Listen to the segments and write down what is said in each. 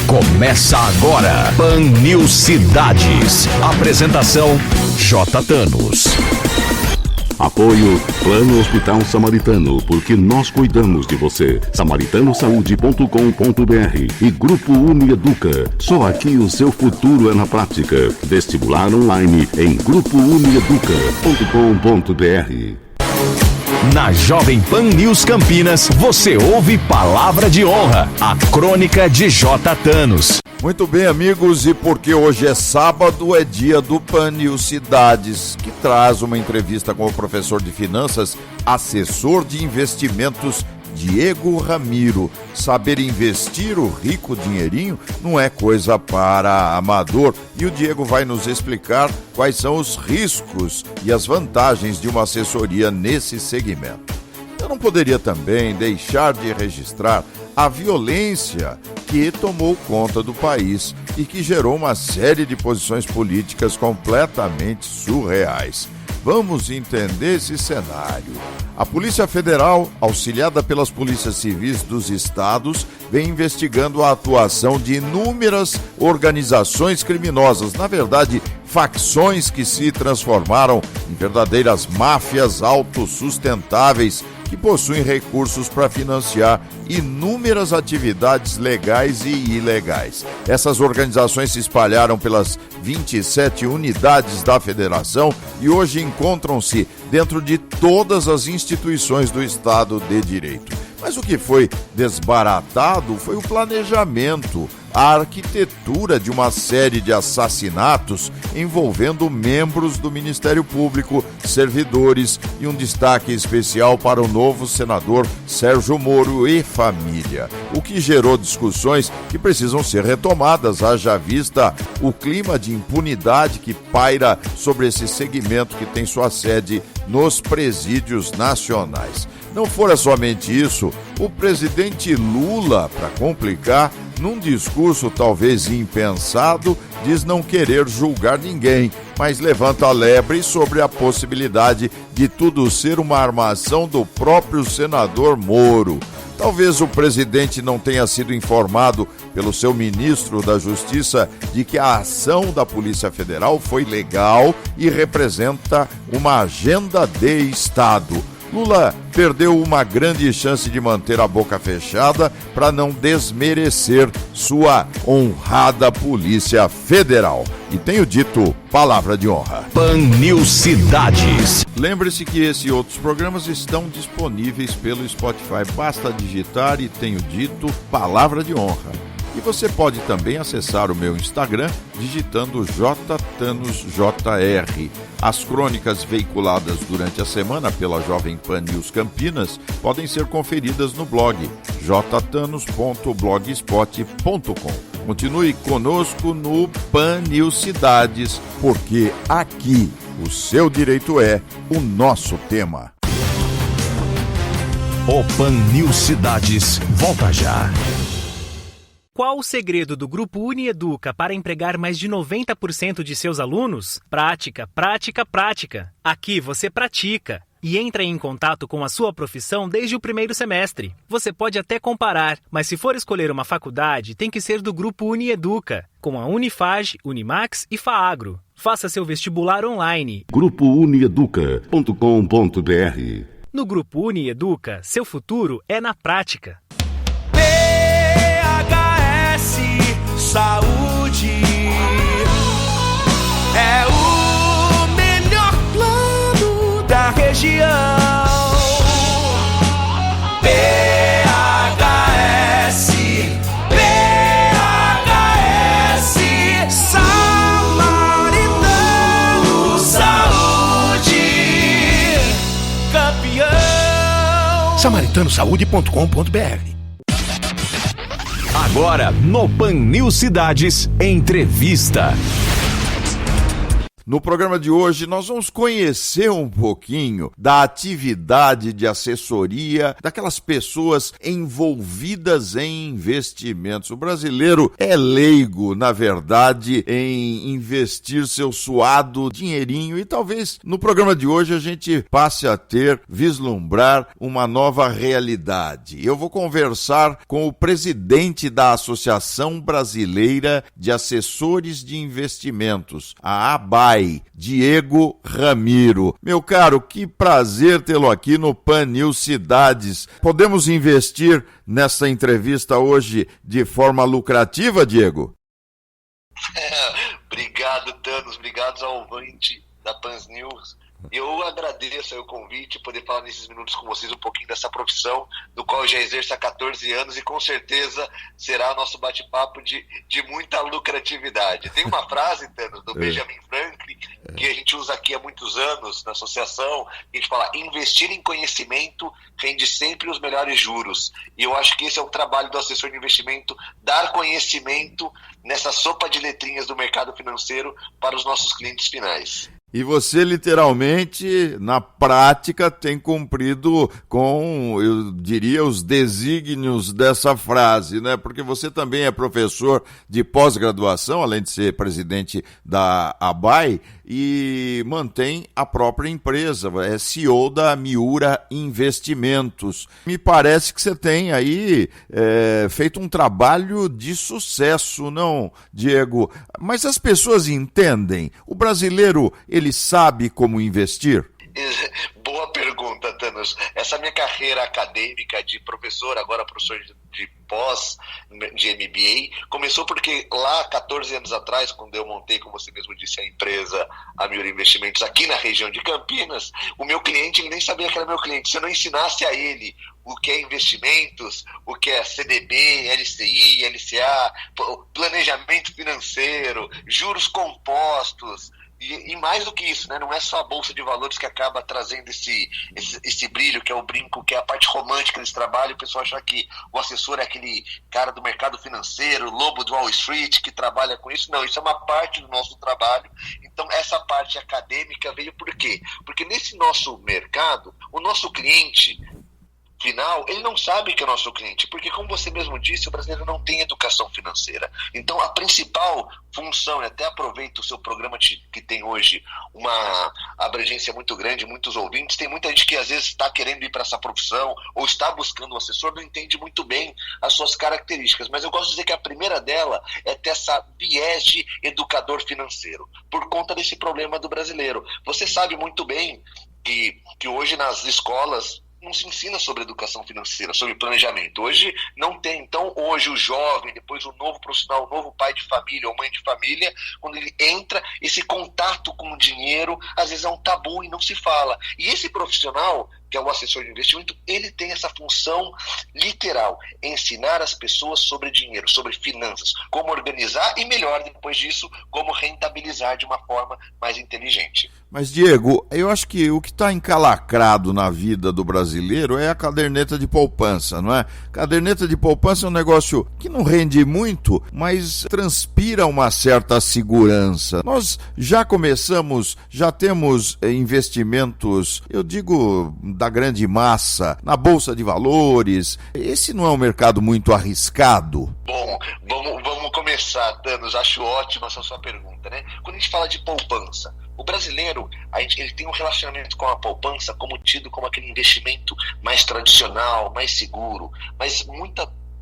Começa agora, Pan News Cidades. Apresentação, J. Thanos. Apoio Plano Hospital Samaritano, porque nós cuidamos de você. samaritanosaúde.com.br e Grupo Unieduca. Só aqui o seu futuro é na prática. Vestibular online em grupounieduca.com.br. Na Jovem Pan News Campinas, você ouve Palavra de Honra, a crônica de J. Thanos. Muito bem, amigos, e porque hoje é sábado, é dia do Pan News Cidades, que traz uma entrevista com o professor de finanças, assessor de investimentos, Diego Ramiro. Saber investir o rico dinheirinho não é coisa para amador, e o Diego vai nos explicar quais são os riscos e as vantagens de uma assessoria nesse segmento. Eu não poderia também deixar de registrar a violência que tomou conta do país e que gerou uma série de posições políticas completamente surreais. Vamos entender esse cenário. A Polícia Federal, auxiliada pelas polícias civis dos estados, vem investigando a atuação de inúmeras organizações criminosas, na verdade, facções que se transformaram em verdadeiras máfias autossustentáveis que possuem recursos para financiar inúmeras atividades legais e ilegais. Essas organizações se espalharam pelas 27 unidades da federação e hoje encontram-se dentro de todas as instituições do Estado de Direito. Mas o que foi desbaratado foi o planejamento, a arquitetura de uma série de assassinatos envolvendo membros do Ministério Público, servidores e um destaque especial para o novo senador Sérgio Moro e família, o que gerou discussões que precisam ser retomadas, haja vista o clima de impunidade que paira sobre esse segmento que tem sua sede nos presídios nacionais. Não fora somente isso, o presidente Lula, para complicar, num discurso talvez impensado, diz não querer julgar ninguém, mas levanta a lebre sobre a possibilidade de tudo ser uma armação do próprio senador Moro. Talvez o presidente não tenha sido informado pelo seu ministro da Justiça de que a ação da Polícia Federal foi legal e representa uma agenda de Estado. Lula perdeu uma grande chance de manter a boca fechada para não desmerecer sua honrada Polícia Federal. E tenho dito, palavra de honra. Pan News Cidades. Lembre-se que esse e outros programas estão disponíveis pelo Spotify. Basta digitar e tenho dito, palavra de honra. E você pode também acessar o meu Instagram digitando JThanosJR. As crônicas veiculadas durante a semana pela Jovem Pan News Campinas podem ser conferidas no blog jthanos.blogspot.com. Continue conosco no Pan News Cidades, porque aqui o seu direito é o nosso tema. O Pan News Cidades volta já. Qual o segredo do Grupo Unieduca para empregar mais de 90% de seus alunos? Prática, prática, prática. Aqui você pratica e entra em contato com a sua profissão desde o primeiro semestre. Você pode até comparar, mas se for escolher uma faculdade, tem que ser do Grupo Unieduca, com a Unifage, Unimax e Faagro. Faça seu vestibular online. grupounieduca.com.br. No Grupo Unieduca, seu futuro é na prática. Saúde é o melhor plano da região. PHS, Samaritano Saúde, campeão. samaritanosaúde.com.br. Agora, no Pan News Cidades, entrevista. No programa de hoje nós vamos conhecer um pouquinho da atividade de assessoria daquelas pessoas envolvidas em investimentos. O brasileiro é leigo, na verdade, em investir seu suado dinheirinho e talvez no programa de hoje a gente passe a vislumbrar uma nova realidade. Eu vou conversar com o presidente da Associação Brasileira de Assessores de Investimentos, a ABAI, Diego Ramiro. Meu caro, que prazer tê-lo aqui no Pan News Cidades. Podemos investir nessa entrevista hoje de forma lucrativa, Diego? Obrigado, Thanos. Obrigado ao ouvinte da Pan News. Eu agradeço o convite, poder falar nesses minutos com vocês um pouquinho dessa profissão, do qual eu já exerço há 14 anos e com certeza será nosso bate-papo de muita lucratividade. Tem uma frase, Thanos, do Benjamin Franklin, que a gente usa aqui há muitos anos na associação, que a gente fala: investir em conhecimento rende sempre os melhores juros. E eu acho que esse é o trabalho do assessor de investimento, dar conhecimento nessa sopa de letrinhas do mercado financeiro para os nossos clientes finais. E você, literalmente, na prática, tem cumprido com, eu diria, os desígnios dessa frase, né? Porque você também é professor de pós-graduação, além de ser presidente da ABAI, e mantém a própria empresa, é CEO da Miura Investimentos. Me parece que você tem aí feito um trabalho de sucesso, não, Diego? Mas as pessoas entendem? O brasileiro, ele sabe como investir? Boa pergunta, Thanos. Essa minha carreira acadêmica de professor, agora professor de pós, de MBA, começou porque lá, 14 anos atrás, quando eu montei, como você mesmo disse, a empresa, a Miura Investimentos, aqui na região de Campinas, o meu cliente, ele nem sabia que era meu cliente. Se eu não ensinasse a ele o que é investimentos, o que é CDB, LCI, LCA, planejamento financeiro, juros compostos, e mais do que isso, né? Não é só a Bolsa de Valores que acaba trazendo esse brilho, que é o brinco, que é a parte romântica desse trabalho. O pessoal acha que o assessor é aquele cara do mercado financeiro, lobo do Wall Street, que trabalha com isso. Não, isso é uma parte do nosso trabalho. Então, essa parte acadêmica veio por quê? Porque nesse nosso mercado, o nosso cliente final, ele não sabe que é nosso cliente, porque, como você mesmo disse, o brasileiro não tem educação financeira. Então, a principal função, e até aproveito o seu programa que tem hoje uma abrangência muito grande, muitos ouvintes, tem muita gente que às vezes está querendo ir para essa profissão ou está buscando um assessor, não entende muito bem as suas características, mas eu gosto de dizer que a primeira dela é ter essa viés de educador financeiro, por conta desse problema do brasileiro. Você sabe muito bem que hoje nas escolas não se ensina sobre educação financeira, sobre planejamento. Hoje não tem. Então, hoje o jovem, depois o novo profissional, o novo pai de família ou mãe de família, quando ele entra, esse contato com o dinheiro, às vezes é um tabu e não se fala. E esse profissional, que é o assessor de investimento, ele tem essa função literal, ensinar as pessoas sobre dinheiro, sobre finanças, como organizar e, melhor, depois disso, como rentabilizar de uma forma mais inteligente. Mas, Diego, eu acho que o que está encalacrado na vida do brasileiro é a caderneta de poupança, não é? Caderneta de poupança é um negócio que não rende muito, mas transpira uma certa segurança. Nós já começamos, já temos investimentos, eu digo, da grande massa, na Bolsa de Valores. Esse não é um mercado muito arriscado? Bom, vamos começar, Thanos. Acho ótima essa sua pergunta, né? Quando a gente fala de poupança, o brasileiro, ele tem um relacionamento com a poupança como tido como aquele investimento mais tradicional, mais seguro, mas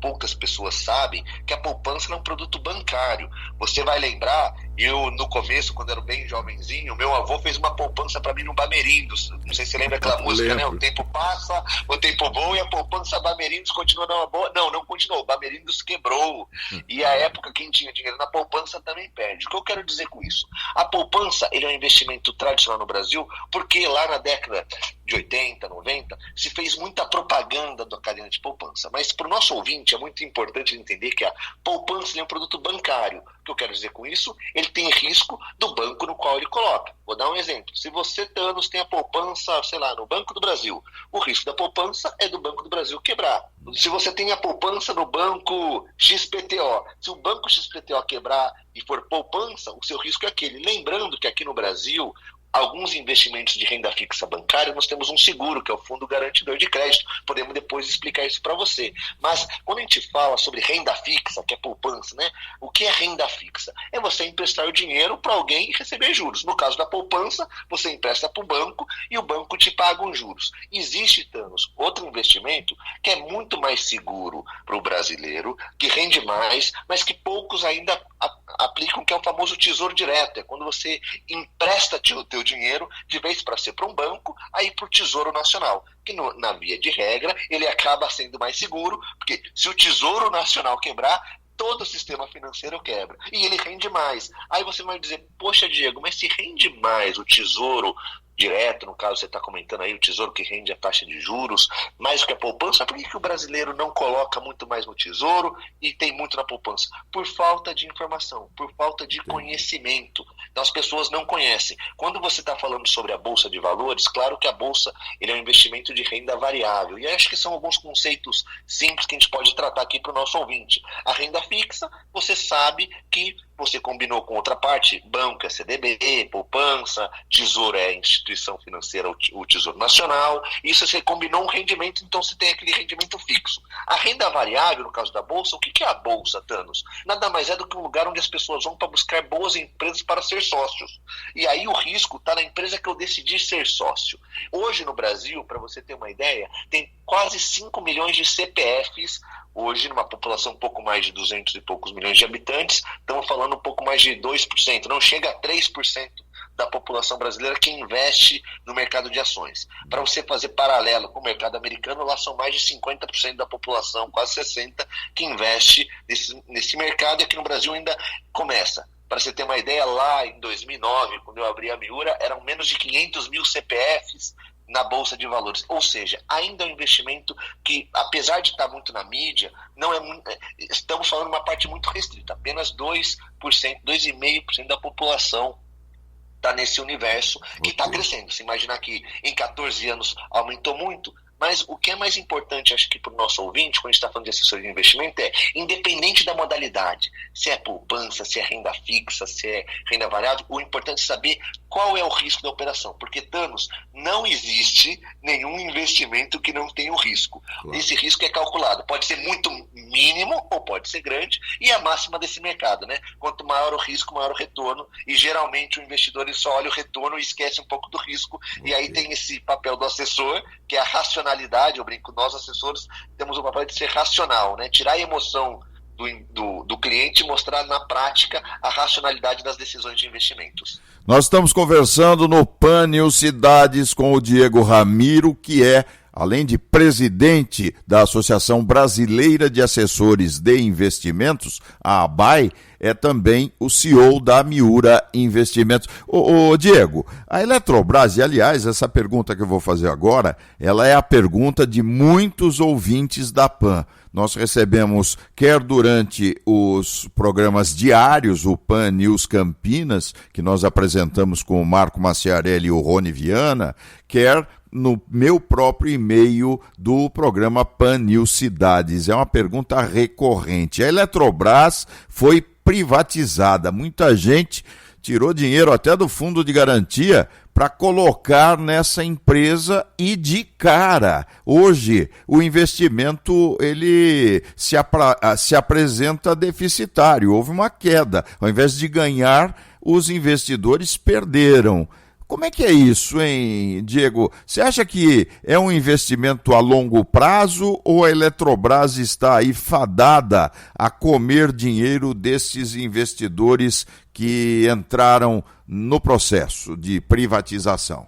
poucas pessoas sabem que a poupança é um produto bancário. Você vai lembrar, eu no começo, quando era bem jovenzinho, meu avô fez uma poupança para mim no Bamerindos. Não sei se você lembra aquela música, né? O tempo passa, o tempo voa e a poupança Bamerindos continua numa boa. Não continuou. O Bamerindos quebrou. E a época, quem tinha dinheiro na poupança também perde. O que eu quero dizer com isso? A poupança, ele é um investimento tradicional no Brasil, porque lá na década de 80, 90, se fez muita propaganda da caderneta de poupança. Mas para o nosso ouvinte, seguinte, é muito importante entender que a poupança é um produto bancário. O que eu quero dizer com isso? Ele tem risco do banco no qual ele coloca. Vou dar um exemplo. Se você, Thanos, tem a poupança, sei lá, no Banco do Brasil, o risco da poupança é do Banco do Brasil quebrar. Se você tem a poupança no banco XPTO, se o banco XPTO quebrar e for poupança, o seu risco é aquele. Lembrando que aqui no Brasil, alguns investimentos de renda fixa bancária, nós temos um seguro, que é o Fundo Garantidor de Crédito. Podemos depois explicar isso para você. Mas quando a gente fala sobre renda fixa, que é poupança, né? O que é renda fixa? É você emprestar o dinheiro para alguém e receber juros. No caso da poupança, você empresta para o banco e o banco te paga os juros. Existe, Thanos, outro investimento que é muito mais seguro para o brasileiro, que rende mais, mas que poucos ainda aplicam, que é o famoso tesouro direto. É quando você empresta o teu dinheiro, de vez para ser para um banco, aí para o Tesouro Nacional, que na via de regra ele acaba sendo mais seguro, porque se o Tesouro Nacional quebrar, todo o sistema financeiro quebra, e ele rende mais. Aí você vai dizer, poxa, Diego, mas se rende mais o Tesouro Direto, no caso você está comentando aí, o Tesouro que rende a taxa de juros, mais do que a poupança, por que o brasileiro não coloca muito mais no Tesouro e tem muito na poupança? Por falta de informação, por falta de conhecimento. Então as pessoas não conhecem. Quando você está falando sobre a Bolsa de Valores, claro que a Bolsa ele é um investimento de renda variável, e acho que são alguns conceitos simples que a gente pode tratar aqui para o nosso ouvinte. A renda fixa, você sabe que você combinou com outra parte, banco é CDB, poupança, tesouro é instituição financeira, o Tesouro Nacional, isso você combinou um rendimento, então você tem aquele rendimento fixo. A renda variável, no caso da Bolsa, o que é a Bolsa, Thanos? Nada mais é do que um lugar onde as pessoas vão para buscar boas empresas para ser sócios. E aí o risco está na empresa que eu decidi ser sócio. Hoje no Brasil, para você ter uma ideia, tem quase 5 milhões de CPFs, hoje numa população um pouco mais de 200 e poucos milhões de habitantes, estamos falando um pouco mais de 2%, não chega a 3% da população brasileira que investe no mercado de ações. Para você fazer paralelo com o mercado americano, lá são mais de 50% da população, quase 60%, que investe nesse mercado, e aqui no Brasil ainda começa. Para você ter uma ideia, lá em 2009, quando eu abri a Miura, eram menos de 500 mil CPFs na Bolsa de Valores. Ou seja, ainda é um investimento que, apesar de estar muito na mídia, não é muito, estamos falando de uma parte muito restrita. Apenas 2%, 2,5% da população está nesse universo que está crescendo. Se imaginar que em 14 anos aumentou muito, mas o que é mais importante, acho que para o nosso ouvinte, quando a gente está falando de assessoria de investimento, é, independente da modalidade, se é poupança, se é renda fixa, se é renda variável, o importante é saber qual é o risco da operação. Porque, Thanos, não existe nenhum investimento que não tenha um risco. Claro. Esse risco é calculado. Pode ser muito mínimo ou pode ser grande, e é a máxima desse mercado, né? Quanto maior o risco, maior o retorno, e geralmente o investidor ele só olha o retorno e esquece um pouco do risco, e aí tem esse papel do assessor, que é a racionalidade. Eu brinco, nós assessores temos o papel de ser racional, né? Tirar a emoção do cliente e mostrar na prática a racionalidade das decisões de investimentos. Nós estamos conversando no Pânio Cidades com o Diego Ramiro, que é, além de presidente da Associação Brasileira de Assessores de Investimentos, a ABAI, é também o CEO da Miura Investimentos. Ô Diego, a Eletrobras, e aliás, essa pergunta que eu vou fazer agora, ela é a pergunta de muitos ouvintes da PAN. Nós recebemos, quer durante os programas diários, o PAN News Campinas, que nós apresentamos com o Marco Maciarelli e o Rony Viana, quer no meu próprio e-mail do programa PAN News Cidades. É uma pergunta recorrente. A Eletrobras foi privatizada. Muita gente tirou dinheiro até do fundo de garantia para colocar nessa empresa, e de cara, hoje o investimento ele se apresenta deficitário. Houve uma queda. Ao invés de ganhar, os investidores perderam. Como é que é isso, hein, Diego? Você acha que é um investimento a longo prazo ou a Eletrobras está aí fadada a comer dinheiro desses investidores que entraram no processo de privatização?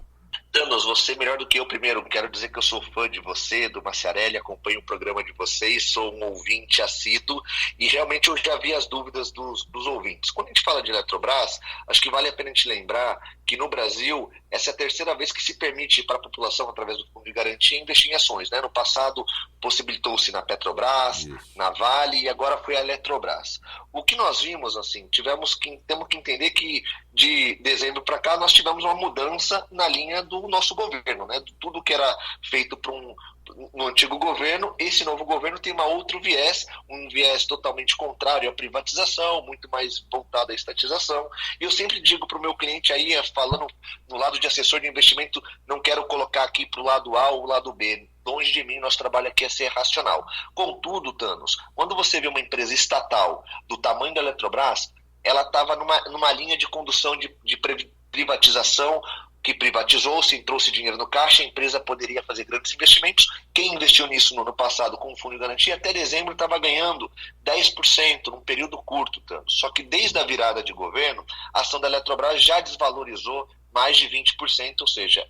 Thanos, você melhor do que eu. Primeiro, quero dizer que eu sou fã de você, do Maciarelli, acompanho o programa de vocês, sou um ouvinte assíduo e realmente eu já vi as dúvidas dos ouvintes. Quando a gente fala de Eletrobras, acho que vale a pena a gente lembrar que no Brasil, essa é a terceira vez que se permite para a população, através do Fundo de Garantia, investir em ações, né? No passado, possibilitou-se na Petrobras, na Vale e agora foi a Eletrobras. O que nós vimos, assim, temos que entender que de dezembro para cá nós tivemos uma mudança na linha do nosso governo, né? Tudo que era feito no antigo governo, esse novo governo tem um viés totalmente contrário à privatização, muito mais voltado à estatização. E eu sempre digo para o meu cliente aí, falando no lado de assessor de investimento, não quero colocar aqui para o lado A ou o lado B. Longe de mim, nosso trabalho aqui é ser racional. Contudo, Thanos, quando você vê uma empresa estatal do tamanho da Eletrobras, ela estava numa linha de condução de privatização, que privatizou-se, trouxe dinheiro no caixa, a empresa poderia fazer grandes investimentos. Quem investiu nisso no ano passado com o Fundo de Garantia, até dezembro estava ganhando 10% num período curto. Tanto. Só que desde a virada de governo, a ação da Eletrobras já desvalorizou mais de 20%, ou seja,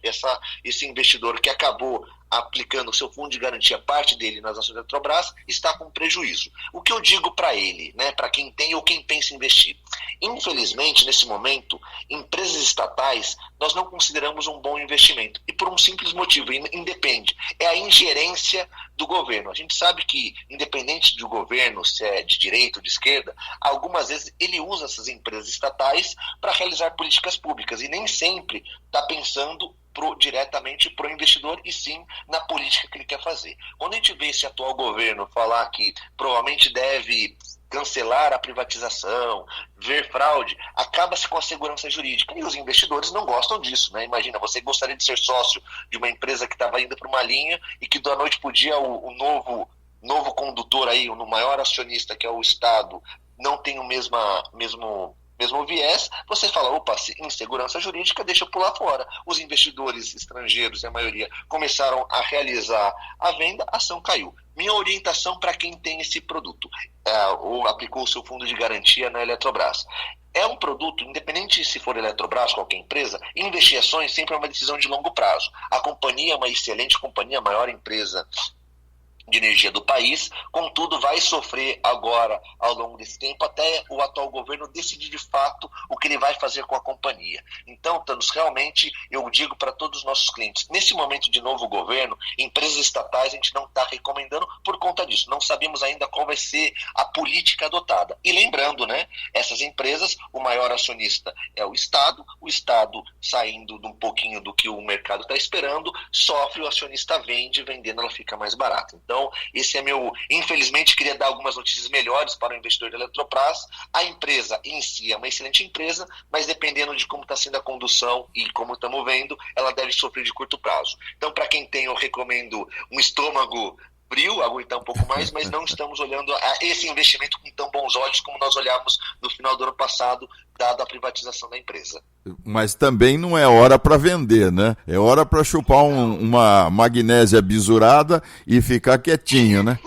esse investidor que acabou aplicando o seu fundo de garantia, parte dele nas ações da Eletrobras, está com prejuízo. O que eu digo para ele, né, para quem tem ou quem pensa em investir? Infelizmente, nesse momento, empresas estatais, nós não consideramos um bom investimento. E por um simples motivo, independe. É a ingerência do governo. A gente sabe que, independente do governo, se é de direita ou de esquerda, algumas vezes ele usa essas empresas estatais para realizar políticas públicas e nem sempre está pensando diretamente para o investidor e sim na política que ele quer fazer. Quando a gente vê esse atual governo falar que provavelmente deve cancelar a privatização, ver fraude, acaba-se com a segurança jurídica. E os investidores não gostam disso, né? Imagina, você gostaria de ser sócio de uma empresa que estava indo para uma linha e que da noite para o dia o novo condutor aí, o maior acionista, que é o Estado, não tem o mesmo viés, você fala, opa, insegurança jurídica, deixa eu pular fora. Os investidores estrangeiros, a maioria, começaram a realizar a venda, a ação caiu. Minha orientação para quem tem esse produto, ou aplicou o seu fundo de garantia na Eletrobras. É um produto, independente se for Eletrobras, qualquer empresa, investir em ações sempre é uma decisão de longo prazo. A companhia é uma excelente companhia, a maior empresa de energia do país, contudo vai sofrer agora ao longo desse tempo até o atual governo decidir de fato o que ele vai fazer com a companhia. Então, Thanos, realmente eu digo para todos os nossos clientes, nesse momento de novo governo, empresas estatais a gente não está recomendando por conta disso, não sabemos ainda qual vai ser a política adotada. E lembrando, né, essas empresas, o maior acionista é o Estado saindo de um pouquinho do que o mercado está esperando, sofre, o acionista vendendo ela fica mais barata. Então, esse é infelizmente, queria dar algumas notícias melhores para o investidor da Eletrobras. A empresa em si é uma excelente empresa, mas dependendo de como está sendo a condução e como estamos vendo, ela deve sofrer de curto prazo. Então, para quem tem, eu recomendo um estômago frio, aguentar um pouco mais, mas não estamos olhando a esse investimento com tão bons olhos como nós olhávamos no final do ano passado, dada a privatização da empresa. Mas também não é hora para vender, né? É hora para chupar uma magnésia bisurada e ficar quietinho, né?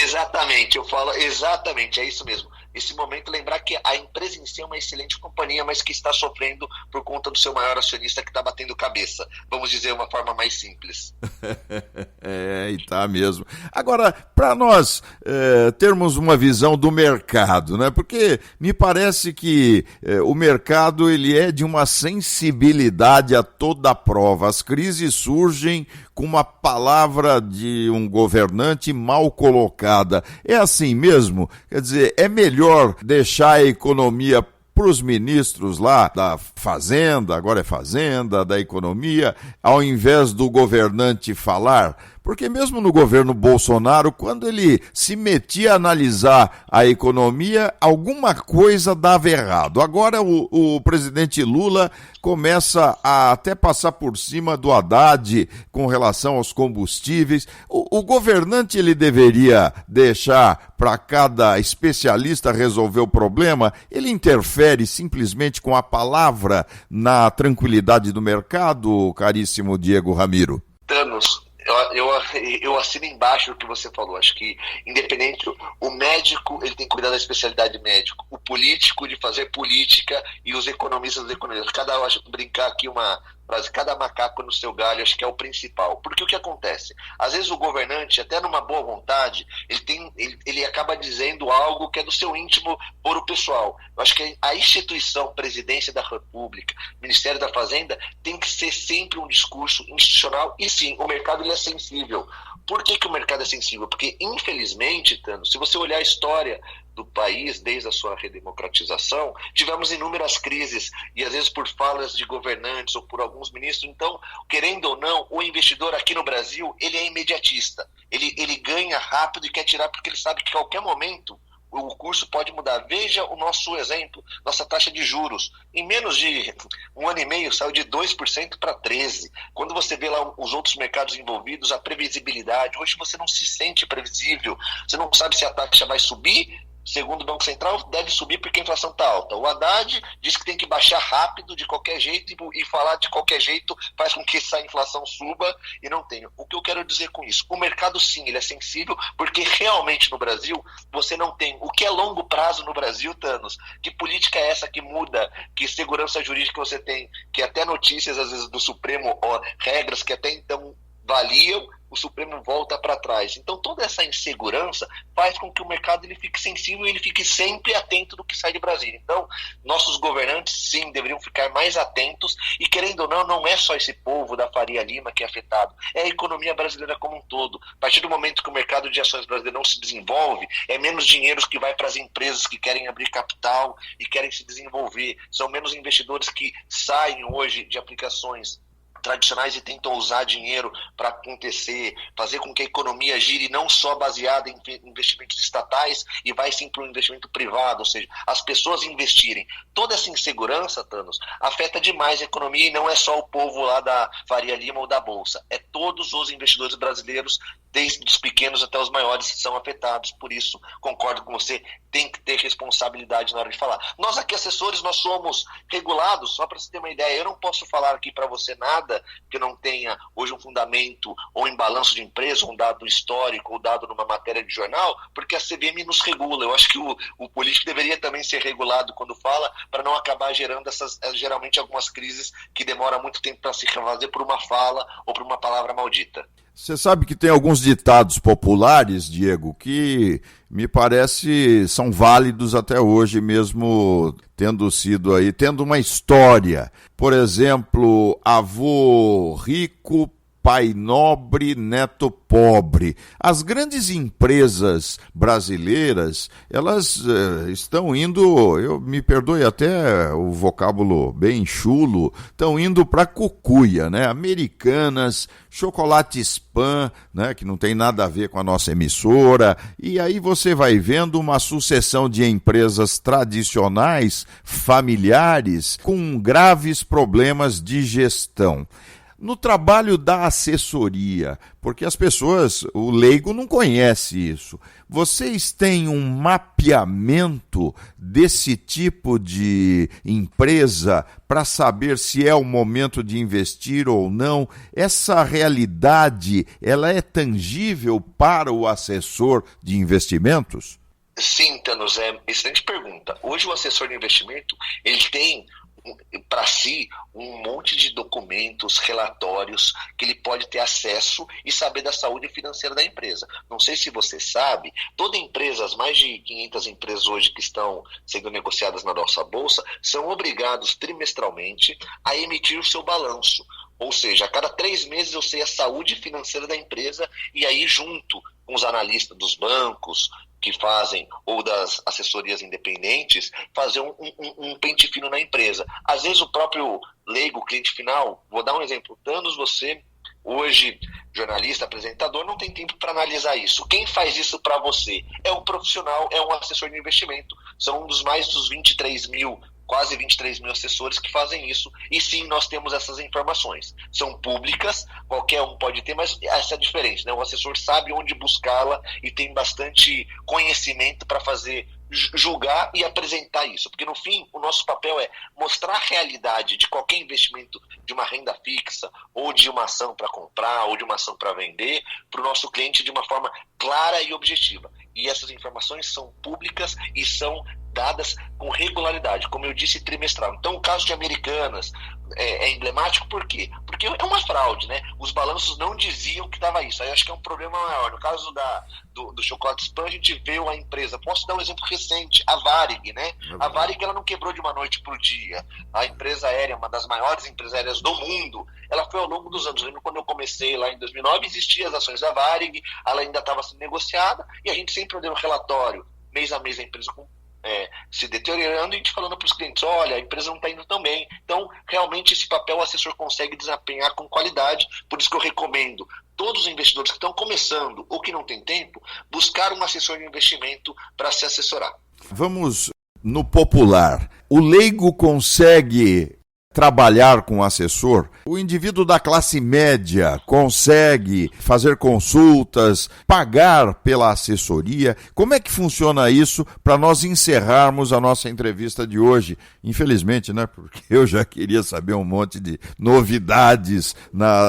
Exatamente, eu falo exatamente, é isso mesmo. Nesse momento, lembrar que a empresa em si é uma excelente companhia, mas que está sofrendo por conta do seu maior acionista que está batendo cabeça. Vamos dizer uma forma mais simples. E tá mesmo. Agora, para nós termos uma visão do mercado, né? Porque me parece que o mercado ele é de uma sensibilidade a toda prova. As crises surgem com uma palavra de um governante mal colocada. É assim mesmo? Quer dizer, é melhor deixar a economia para os ministros lá da Fazenda, agora é Fazenda, da Economia, ao invés do governante falar? Porque mesmo no governo Bolsonaro, quando ele se metia a analisar a economia, alguma coisa dava errado. Agora o presidente Lula começa a até passar por cima do Haddad com relação aos combustíveis. O governante ele deveria deixar para cada especialista resolver o problema? Ele interfere simplesmente com a palavra na tranquilidade do mercado, caríssimo Diego Ramiro? Thanos, eu assino embaixo do que você falou. Acho que, independente, o médico ele tem que cuidar da especialidade médico, o político de fazer política e os economistas da economia. Cada brincar aqui uma frase, cada macaco no seu galho, acho que é o principal. Porque o que acontece? Às vezes o governante, até numa boa vontade, ele acaba dizendo algo que é do seu íntimo por o pessoal. Eu acho que a instituição, Presidência da República, Ministério da Fazenda, tem que ser sempre um discurso institucional. E sim, o mercado ele é sensível. Por que o mercado é sensível? Porque, infelizmente, Tano, se você olhar a história do país, desde a sua redemocratização, tivemos inúmeras crises, e às vezes por falas de governantes ou por alguns ministros. Então, querendo ou não, o investidor aqui no Brasil, ele é imediatista. Ele ganha rápido e quer tirar porque ele sabe que a qualquer momento o curso pode mudar. Veja o nosso exemplo, nossa taxa de juros. Em menos de 1 ano e meio, saiu de 2% para 13%. Quando você vê lá os outros mercados envolvidos, a previsibilidade, hoje você não se sente previsível, você não sabe se a taxa vai subir. Segundo o Banco Central, deve subir porque a inflação está alta. O Haddad diz que tem que baixar rápido, de qualquer jeito, e falar de qualquer jeito faz com que essa inflação suba e não tenha. O que eu quero dizer com isso? O mercado, sim, ele é sensível, porque realmente no Brasil você não tem. O que é longo prazo no Brasil, Thanos? Que política é essa que muda? Que segurança jurídica você tem? Que até notícias, às vezes, do Supremo, regras que até então valiam, o Supremo volta para trás. Então toda essa insegurança faz com que o mercado ele fique sensível e ele fique sempre atento do que sai de Brasília. Então nossos governantes sim deveriam ficar mais atentos e, querendo ou não, não é só esse povo da Faria Lima que é afetado, é a economia brasileira como um todo. A partir do momento que o mercado de ações brasileiro não se desenvolve, é menos dinheiro que vai para as empresas que querem abrir capital e querem se desenvolver, são menos investidores que saem hoje de aplicações tradicionais e tentam usar dinheiro para acontecer, fazer com que a economia gire não só baseada em investimentos estatais e vai sim para o investimento privado, ou seja, as pessoas investirem. Toda essa insegurança, Thanos, afeta demais a economia e não é só o povo lá da Faria Lima ou da Bolsa, é todos os investidores brasileiros, desde os pequenos até os maiores, que são afetados. Por isso, concordo com você, tem que ter responsabilidade na hora de falar. Nós aqui, assessores, nós somos regulados, só para você ter uma ideia, eu não posso falar aqui para você nada que não tenha hoje um fundamento ou em balanço de empresa, um dado histórico ou dado numa matéria de jornal, porque a CVM nos regula. Eu acho que o político deveria também ser regulado quando fala, para não acabar gerando geralmente algumas crises que demoram muito tempo para se refazer por uma fala ou por uma palavra maldita. Você sabe que tem alguns ditados populares, Diego, que me parece são válidos até hoje, mesmo tendo sido aí, tendo uma história. Por exemplo, avô rico, pai nobre, neto pobre. As grandes empresas brasileiras, elas estão indo, me perdoe até o vocábulo bem chulo, estão indo para cucuia, né? Americanas, Chocolates Pan, né? Que não tem nada a ver com a nossa emissora, e aí você vai vendo uma sucessão de empresas tradicionais, familiares, com graves problemas de gestão. No trabalho da assessoria, porque as pessoas, o leigo não conhece isso, vocês têm um mapeamento desse tipo de empresa para saber se é o momento de investir ou não? Essa realidade, ela é tangível para o assessor de investimentos? Sim, Thanos, excelente pergunta. Hoje o assessor de investimento, ele tem para si um monte de documentos, relatórios que ele pode ter acesso e saber da saúde financeira da empresa. Não sei se você sabe, toda empresa, as mais de 500 empresas hoje que estão sendo negociadas na nossa bolsa, são obrigados trimestralmente a emitir o seu balanço. Ou seja, a cada 3 meses eu sei a saúde financeira da empresa e aí junto com os analistas dos bancos que fazem, ou das assessorias independentes, fazer um pente fino na empresa. Às vezes o próprio leigo, cliente final, vou dar um exemplo, Thanos, você, hoje, jornalista, apresentador, não tem tempo para analisar isso. Quem faz isso para você? É um profissional, é um assessor de investimento. São mais dos 23 mil, quase 23 mil assessores que fazem isso, e sim, nós temos essas informações. São públicas, qualquer um pode ter, mas essa é a diferença, né? O assessor sabe onde buscá-la e tem bastante conhecimento para fazer, julgar e apresentar isso, porque no fim, o nosso papel é mostrar a realidade de qualquer investimento de uma renda fixa, ou de uma ação para comprar, ou de uma ação para vender, para o nosso cliente de uma forma clara e objetiva. E essas informações são públicas e são dadas com regularidade, como eu disse, trimestral. Então, o caso de Americanas é emblemático, por quê? Porque é uma fraude, né? Os balanços não diziam que estava isso. Aí eu acho que é um problema maior. No caso do chocolate Spam, a gente vê a empresa. Posso dar um exemplo recente, a Varig, né? A Varig, ela não quebrou de uma noite para o dia. A empresa aérea, uma das maiores empresas aéreas do mundo, ela foi ao longo dos anos. Eu lembro quando eu comecei lá em 2009, existiam as ações da Varig, ela ainda estava sendo negociada, e a gente sempre deu um relatório, mês a mês, a empresa se deteriorando, e a gente falando para os clientes, olha, a empresa não está indo tão bem. Então, realmente, esse papel o assessor consegue desempenhar com qualidade. Por isso que eu recomendo todos os investidores que estão começando ou que não têm tempo, buscar um assessor de investimento para se assessorar. Vamos no popular. O leigo consegue trabalhar com o assessor? O indivíduo da classe média consegue fazer consultas, pagar pela assessoria? Como é que funciona isso para nós encerrarmos a nossa entrevista de hoje? Infelizmente, né? Porque eu já queria saber um monte de novidades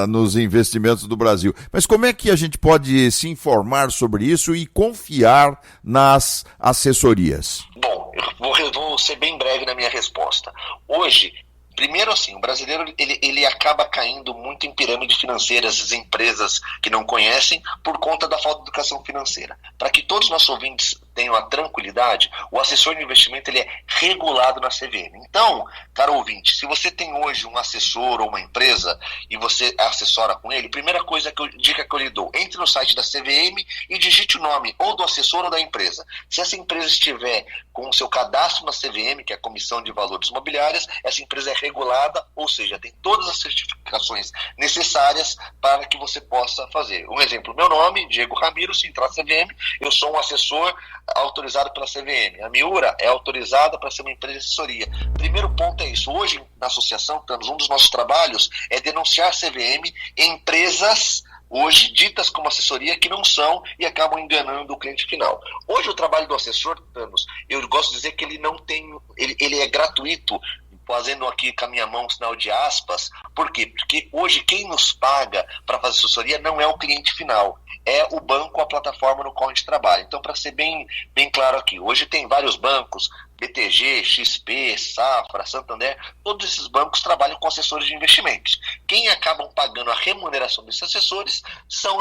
nos investimentos do Brasil. Mas como é que a gente pode se informar sobre isso e confiar nas assessorias? Bom, eu vou ser bem breve na minha resposta. Hoje, primeiro, assim, o brasileiro ele acaba caindo muito em pirâmide financeira, essas empresas que não conhecem, por conta da falta de educação financeira. Para que todos os nossos ouvintes tenham a tranquilidade, o assessor de investimento ele é regulado na CVM. Então, caro ouvinte, se você tem hoje um assessor ou uma empresa e você assessora com ele, primeira dica que eu lhe dou, entre no site da CVM e digite o nome ou do assessor ou da empresa. Se essa empresa estiver com o seu cadastro na CVM, que é a Comissão de Valores Imobiliários, essa empresa é regulada, ou seja, tem todas as certificações necessárias para que você possa fazer. Um exemplo, meu nome, Diego Ramiro, se entrar na CVM, eu sou um assessor autorizado pela CVM. A Miura é autorizada para ser uma empresa de assessoria. Primeiro ponto é isso. Hoje, na associação, um dos nossos trabalhos é denunciar a CVM em empresas hoje ditas como assessoria que não são e acabam enganando o cliente final. Hoje o trabalho do assessor, Thanos, eu gosto de dizer que ele é gratuito, fazendo aqui com a minha mão um sinal de aspas. Por quê? Porque hoje quem nos paga para fazer assessoria não é o cliente final, é o banco, a plataforma no qual a gente trabalha. Então, para ser bem claro aqui, hoje tem vários bancos, BTG, XP, Safra, Santander, todos esses bancos trabalham com assessores de investimentos. Quem acabam pagando a remuneração desses assessores são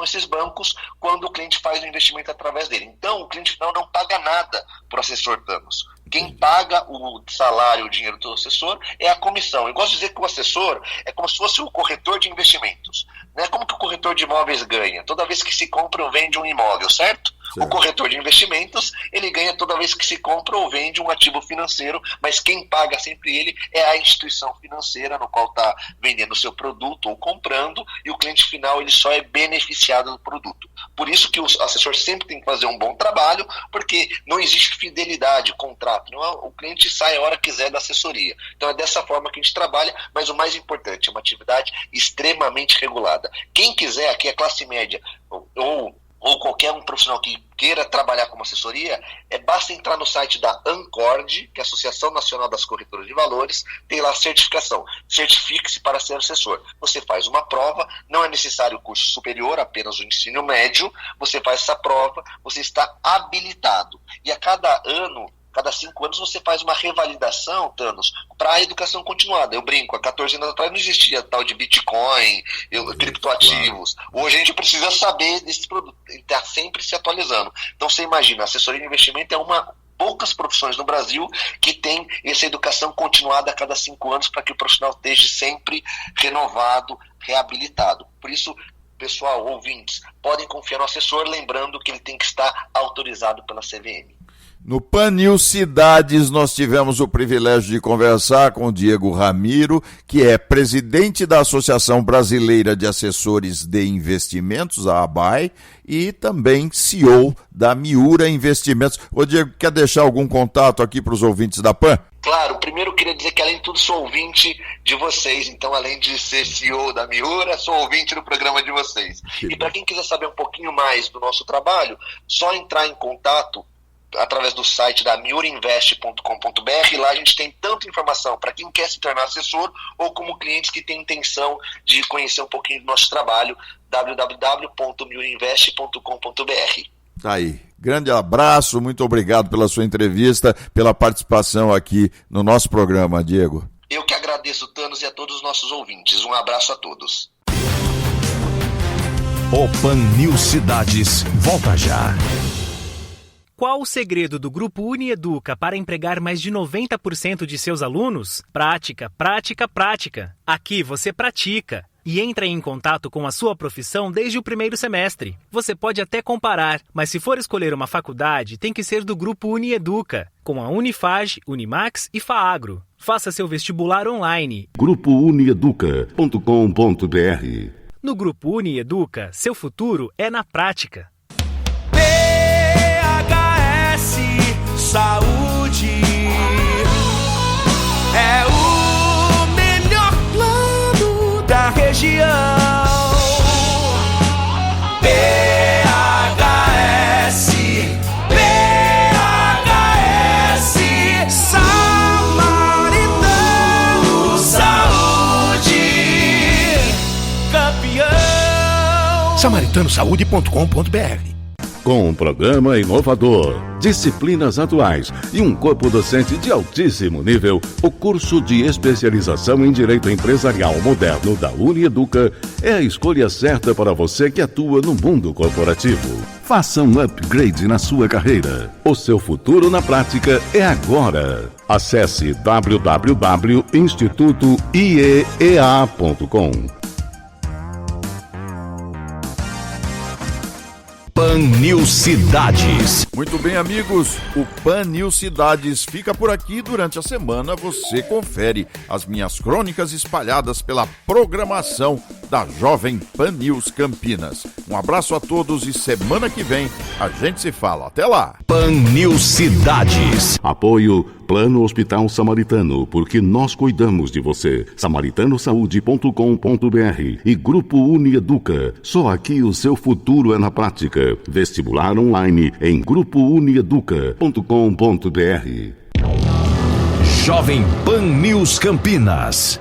esses bancos quando o cliente faz o investimento através dele. Então, o cliente final não paga nada para o assessor Thanos. Quem paga o salário, o dinheiro do assessor é a comissão. Eu gosto de dizer que o assessor é como se fosse o corretor de investimentos. Né? Como que o corretor de imóveis ganha? Toda vez que se compra ou vende um imóvel, certo? O corretor de investimentos, ele ganha toda vez que se compra ou vende um ativo financeiro, mas quem paga sempre ele é a instituição financeira no qual está vendendo o seu produto ou comprando, e o cliente final ele só é beneficiado do produto. Por isso que o assessor sempre tem que fazer um bom trabalho, porque não existe fidelidade, contrato. Não é, o cliente sai a hora que quiser da assessoria. Então é dessa forma que a gente trabalha, mas o mais importante, é uma atividade extremamente regulada. Quem quiser, aqui a classe média, ou qualquer um profissional que queira trabalhar como assessoria, basta entrar no site da ANCORD, que é a Associação Nacional das Corretoras de Valores, tem lá a certificação. Certifique-se para ser assessor. Você faz uma prova, não é necessário o curso superior, apenas o ensino médio, você faz essa prova, você está habilitado. E a cada 5 anos você faz uma revalidação, Thanos, para a educação continuada. Eu brinco, há 14 anos atrás não existia tal de Bitcoin, criptoativos. Hoje a gente precisa saber desses produtos, está sempre se atualizando. Então você imagina, a assessoria de investimento é uma poucas profissões no Brasil que tem essa educação continuada a cada 5 anos para que o profissional esteja sempre renovado, reabilitado. Por isso, pessoal, ouvintes, podem confiar no assessor, lembrando que ele tem que estar autorizado pela CVM. No Pan News Cidades, nós tivemos o privilégio de conversar com o Diego Ramiro, que é presidente da Associação Brasileira de Assessores de Investimentos, a ABAI, e também CEO da Miura Investimentos. Ô Diego, quer deixar algum contato aqui para os ouvintes da Pan? Claro, primeiro eu queria dizer que além de tudo sou ouvinte de vocês, então além de ser CEO da Miura, sou ouvinte do programa de vocês. E para quem quiser saber um pouquinho mais do nosso trabalho, só entrar em contato através do site da miurainvest.com.br. Lá a gente tem tanta informação para quem quer se tornar assessor ou como clientes que têm intenção de conhecer um pouquinho do nosso trabalho, www.miurainvest.com.br. Tá aí. Grande abraço, muito obrigado pela sua entrevista, pela participação aqui no nosso programa, Diego. Eu que agradeço, Thanos, e a todos os nossos ouvintes. Um abraço a todos. O Pan News Cidades volta já. Qual o segredo do Grupo Unieduca para empregar mais de 90% de seus alunos? Prática, prática, prática. Aqui você pratica e entra em contato com a sua profissão desde o primeiro semestre. Você pode até comparar, mas se for escolher uma faculdade, tem que ser do Grupo Unieduca, com a Unifage, Unimax e Faagro. Faça seu vestibular online. GrupoUnieduca.com.br. No Grupo Unieduca, seu futuro é na prática. PHS Saúde é o melhor plano da região. PHS Samaritano Saúde, campeão. SamaritanoSaude.com.br. Com um programa inovador, disciplinas atuais e um corpo docente de altíssimo nível, o curso de especialização em Direito Empresarial Moderno da Unieduca é a escolha certa para você que atua no mundo corporativo. Faça um upgrade na sua carreira. O seu futuro na prática é agora. Acesse www.institutoiea.com. Pan News Cidades. Muito bem, amigos, o Pan News Cidades fica por aqui. Durante a semana você confere as minhas crônicas espalhadas pela programação da Jovem Pan News Campinas. Um abraço a todos e semana que vem a gente se fala. Até lá! Pan News Cidades. Apoio Plano Hospital Samaritano, porque nós cuidamos de você. SamaritanoSaude.com.br e Grupo Unieduca. Só aqui o seu futuro é na prática. Vestibular online em GrupoUnieduca.com.br. Jovem Pan News Campinas.